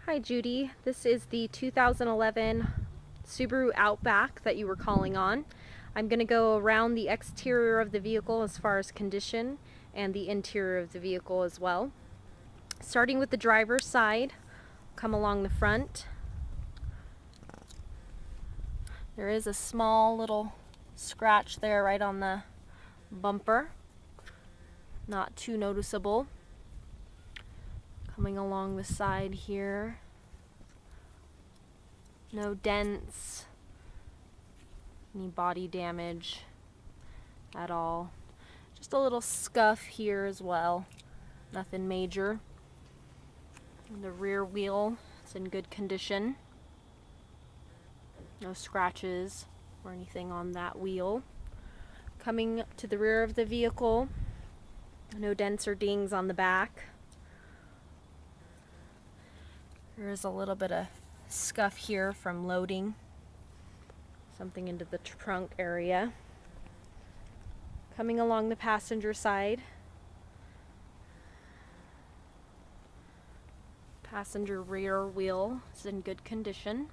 Hi Judy, this is the 2011 Subaru Outback that you were calling on. I'm going to go around the exterior of the vehicle as far as condition and the interior of the vehicle as well. Starting with the driver's side, come along the front. There is a small little scratch there right on the bumper, not too noticeable. Coming along the side here, no dents, any body damage at all. Just a little scuff here as well, nothing major. And the rear wheel is in good condition. No scratches or anything on that wheel. Coming to the rear of the vehicle, no dents or dings on the back. There is a little bit of scuff here from loading something into the trunk area. Coming along the passenger side, passenger rear wheel is in good condition.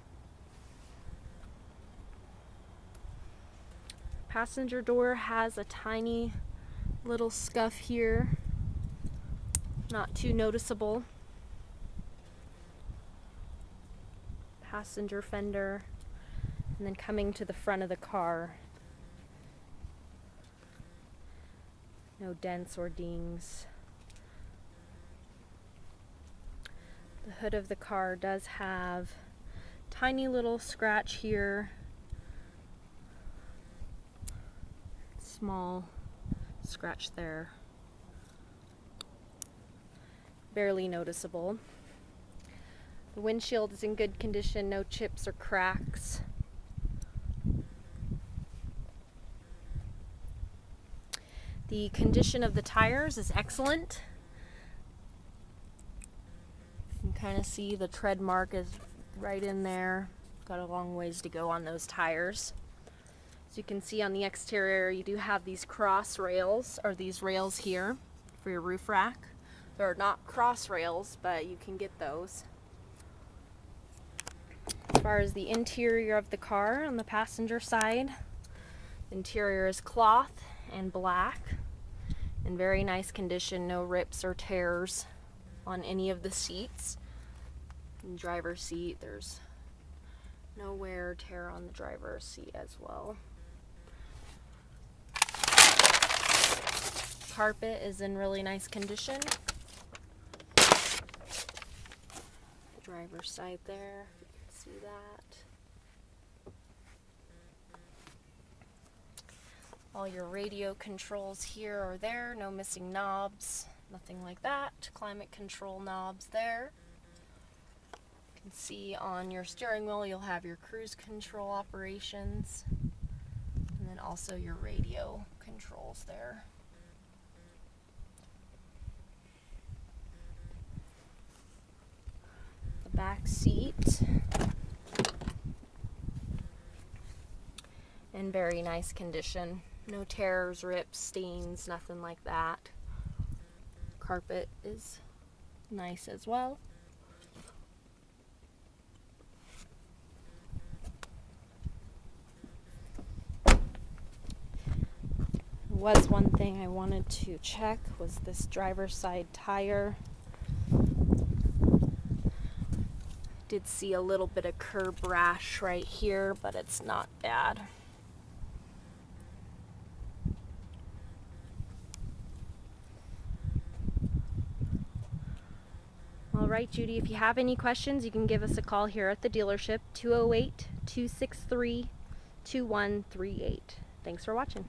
Passenger door has a tiny little scuff here, not too noticeable. Passenger fender, and then coming to the front of the car, no dents or dings. The hood of the car does have tiny little scratch here, small scratch there, barely noticeable. The windshield is in good condition, no chips or cracks. The condition of the tires is excellent. You can kind of see the tread mark is right in there. Got a long ways to go on those tires. As you can see on the exterior, you do have these cross rails, or these rails here for your roof rack. They're not cross rails, but you can get those. As far as the interior of the car on the passenger side, the interior is cloth and black in very nice condition, no rips or tears on any of the seats. In the driver's seat, there's no wear or tear on the driver's seat as well. Carpet is in really nice condition. Driver's side there. See that. All your radio controls here are there, no missing knobs, nothing like that. Climate control knobs there. You can see on your steering wheel you'll have your cruise control operations, and then also your radio controls there. The back seat in very nice condition. No tears, rips, stains, nothing like that. Carpet is nice as well. Was one thing I wanted to check was this driver's side tire. Did see a little bit of curb rash right here, but it's not bad. All right, Judy, if you have any questions, you can give us a call here at the dealership, 208-263-2138. Thanks for watching.